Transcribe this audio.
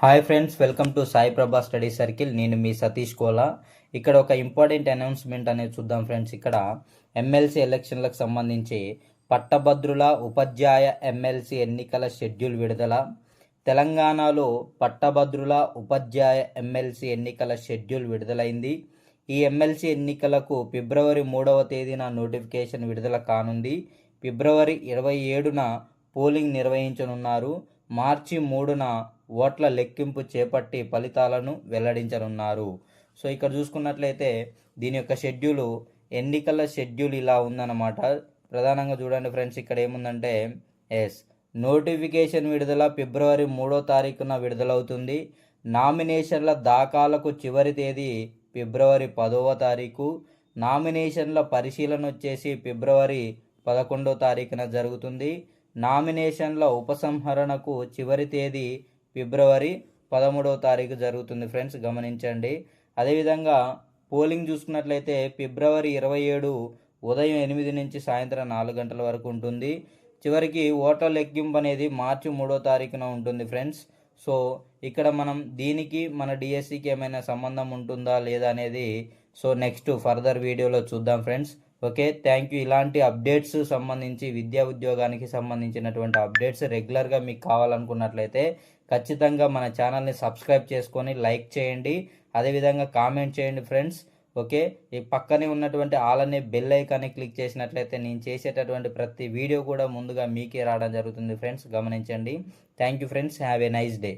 Hi friends, welcome to Sai ప్రభా study circle. నేను మీ సతీష్ కోలా. ఇక్కడ ఒక ఇంపార్టెంట్ అనౌన్స్మెంట్ అనేది చూద్దాం ఫ్రెండ్స్. ఇక్కడ ఎమ్మెల్సీ ఎలక్షన్లకు సంబంధించి పట్టభద్రుల ఉపాధ్యాయ ఎమ్మెల్సీ ఎన్నికల షెడ్యూల్ విడుదల. తెలంగాణలో పట్టభద్రుల ఉపాధ్యాయ ఎమ్మెల్సీ ఎన్నికల షెడ్యూల్ విడుదలైంది. ఈ ఎమ్మెల్సీ ఎన్నికలకు ఫిబ్రవరి 3వ తేదీన నోటిఫికేషన్ విడుదల కానుంది. ఫిబ్రవరి 27న పోలింగ్ నిర్వహించనున్నారు. మార్చి 3న ఓట్ల లెక్కింపు చేపట్టి ఫలితాలను వెల్లడించనున్నారు. సో ఇక్కడ చూసుకున్నట్లయితే దీని యొక్క ఎన్నికల షెడ్యూల్ ఇలా ఉందన్నమాట. ప్రధానంగా చూడండి ఫ్రెండ్స్, ఇక్కడ ఏముందంటే నోటిఫికేషన్ విడుదల ఫిబ్రవరి 3వ తారీఖున విడుదలవుతుంది. నామినేషన్ల దాఖలకు చివరి తేదీ ఫిబ్రవరి 10వ తారీఖు. నామినేషన్ల పరిశీలన వచ్చేసి ఫిబ్రవరి 11వ తారీఖున జరుగుతుంది. నామినేషన్ల ఉపసంహరణకు చివరి తేదీ ఫిబ్రవరి 13వ తారీఖు జరుగుతుంది ఫ్రెండ్స్, గమనించండి. అదేవిధంగా పోలింగ్ చూసుకున్నట్లయితే ఫిబ్రవరి 27 ఉదయం 8 నుంచి సాయంత్రం 4 గంటల వరకు ఉంటుంది. చివరికి ఓట్ల లెక్కింపు అనేది మార్చి 3వ తారీఖున ఉంటుంది ఫ్రెండ్స్. సో ఇక్కడ మనం దీనికి మన డిఎస్సికి ఏమైనా సంబంధం ఉంటుందా లేదా అనేది నెక్స్ట్ ఫర్దర్ వీడియోలో చూద్దాం ఫ్రెండ్స్. Okay, thank you. ఇలాంటి అప్డేట్స్ సంబంధించి విద్యా ఉద్యోగానికి సంబంధించినటువంటి అప్డేట్స్ రెగ్యులర్గా మీకు కావాలనుకున్నట్లయితే ఖచ్చితంగా మన ఛానల్ని సబ్స్క్రైబ్ చేసుకొని లైక్ చేయండి. అదేవిధంగా కామెంట్ చేయండి ఫ్రెండ్స్. ఓకే, ఈ పక్కనే ఉన్నటువంటి ఆల్ అనే బెల్ ఐకాన్ని క్లిక్ చేసినట్లయితే నేను చేసేటటువంటి ప్రతి వీడియో కూడా ముందుగా మీకే రావడం జరుగుతుంది ఫ్రెండ్స్, గమనించండి. Thank you friends, have a nice day.